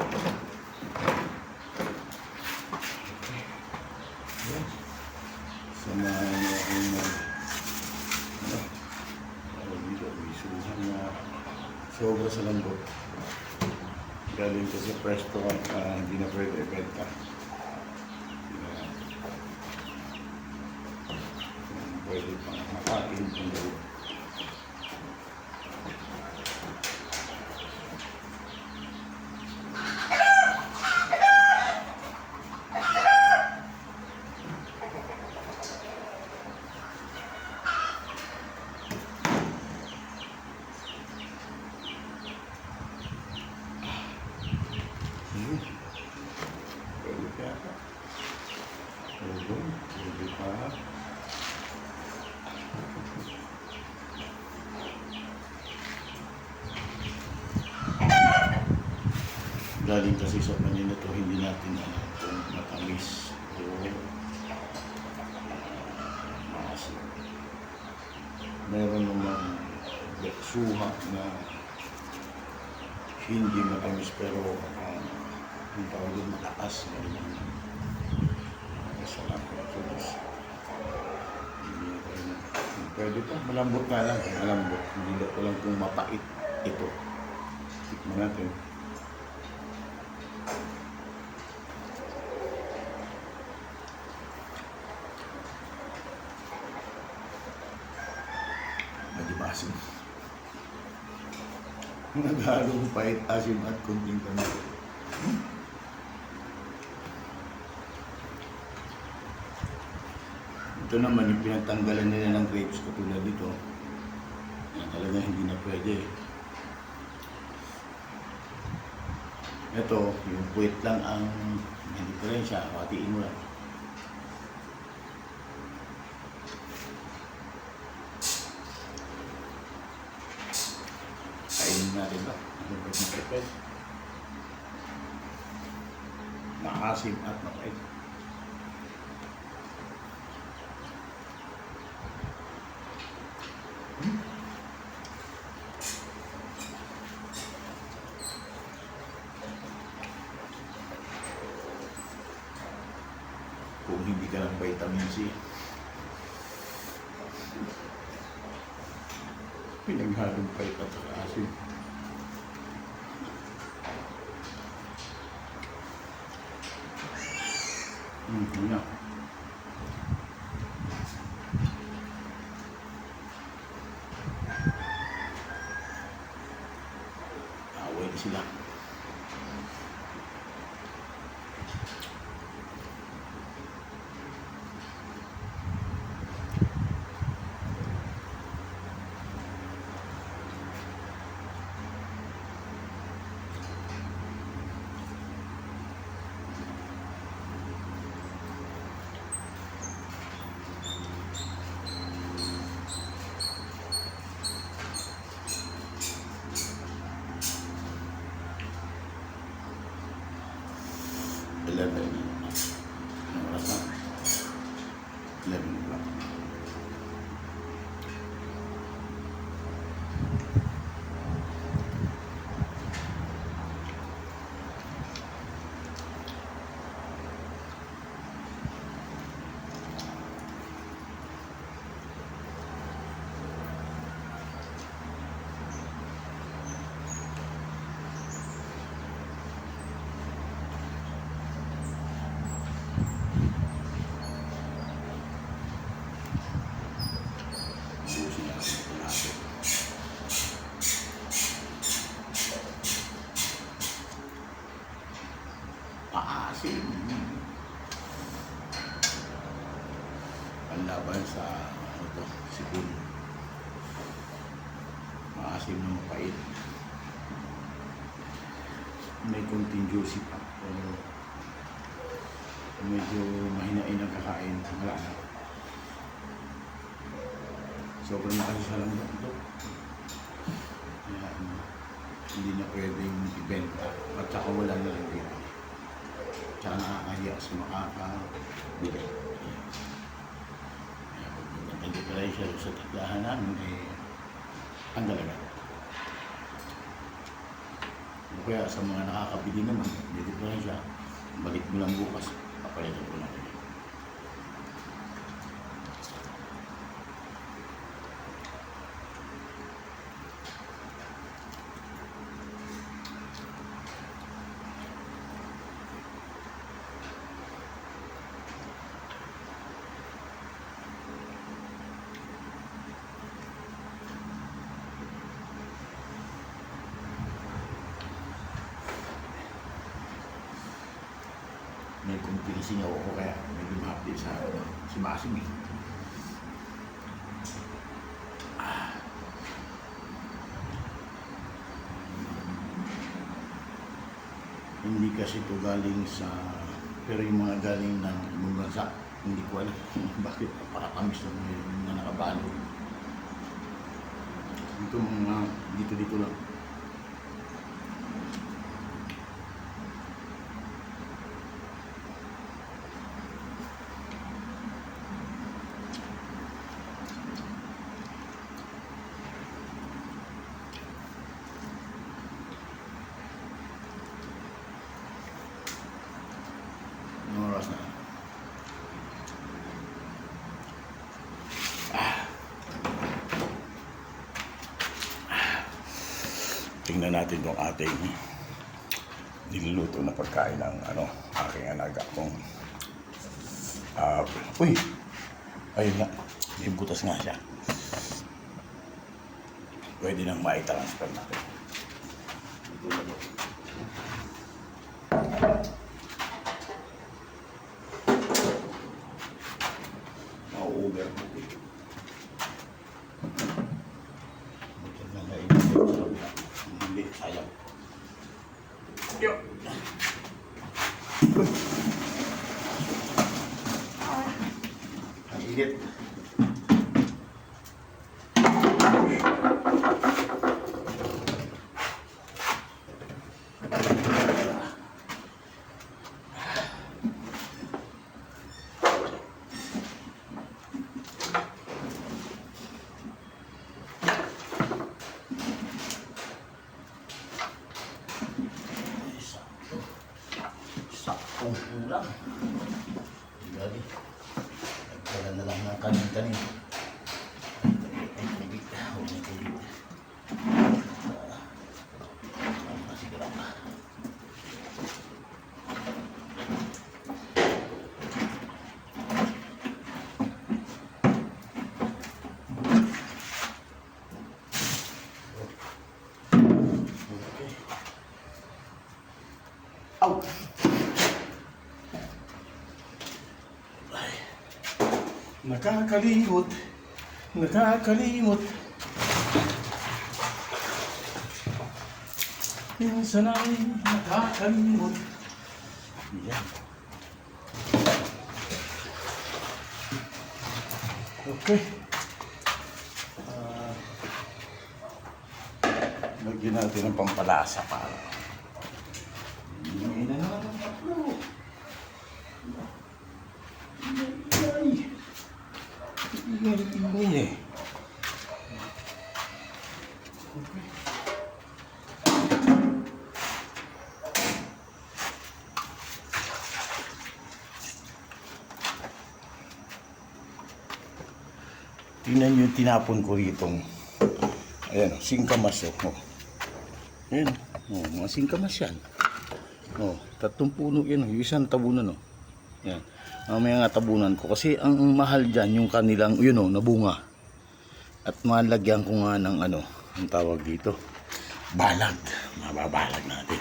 Yan. Samahan niyo akong dito, isuhan na sobra sa lambot. Galing ko sa restaurant, hindi na pwede ibenta. Pwede pang makain kung gawin. Pwede kaya ka? Pwede pa. Galing kasi sa kanina to, hindi natin alam kung matamis o maasim. Meron namang suha na hindi matamis pero yung tawag yung mataas. Salamat po. Pwede pa, malambot na lang. Malambot. Hindi ko lang kung mapait ito. Tikman natin. Asim. Naghalong pait, asim at kunting tamis. Ito naman yung pinagtanggalan nila ng grapes katulad dito. Yan talaga hindi na pwede. Ito, yung puwit lang ang may diferensya. Hatiin mo lang. Kainin natin ba? Maasim at mapait. Kung hindi ka ng vitamin C, pinaghalong pait at asim. Yun na. Away na sila. Ang oras na? 11 o'clock. Paasim. Panlaban sa sipon. Maasim na mapait. May konting juicy pa. Pero medyo mahinain ang kakain. Wala na. Sobrang nakasi sa lang ito. Hindi na pwedeng ibenta. At saka wala na lang dito. Tsaka nakakahiya sa makakabili. Kaya kung magandang differential sa tindahan namin, ang dalaga. O kaya sa mga nakakabili naman, dito po lang siya. Balik mo lang bukas, papalitan ko lang. May kumpilising ako ko kaya medyo ma-update sa si Masing eh. Hindi kasi ito galing sa, pero yung mga galing ng ibang bansa, hindi ko alam bakit napakatamis lang yung mga nakabalo. Ito mga dito lang. Anong oras na? Tingnan natin itong ating niluluto na pagkain ng aking anaga kong uy! Ayun nga, may butas nga siya. Pwede nang maitransfer natin. Ito na ito. Overcook ito. Ito na nga ito. Hindi, sayang. Yo! Ang init. Saktong kulang. Dali. Nagkala na lang ng kanin-kanin. Ay, tubig. Huwag na tubig. Masigla pa. Okay. Au! Nakakalimot. Nakakalimot. Minsan ay nakakalimot. Yan. Okay. Lagyan natin ng pampalasa para. Hindi na naman ang tatlo. Ingay eh. Okay. Tingnan nyo yung tinapon ko rito. Ayan, singkamas oh. Ayan, oh, mga singkamas yan. Oh, 3 puno yan, yung isang tabunan oh. Ayan. Mamaya nga tabunan ko kasi ang mahal dyan yung kanilang yun oh, nabunga. At malagyan ko nga ng ang tawag dito, balag. Mababalag natin.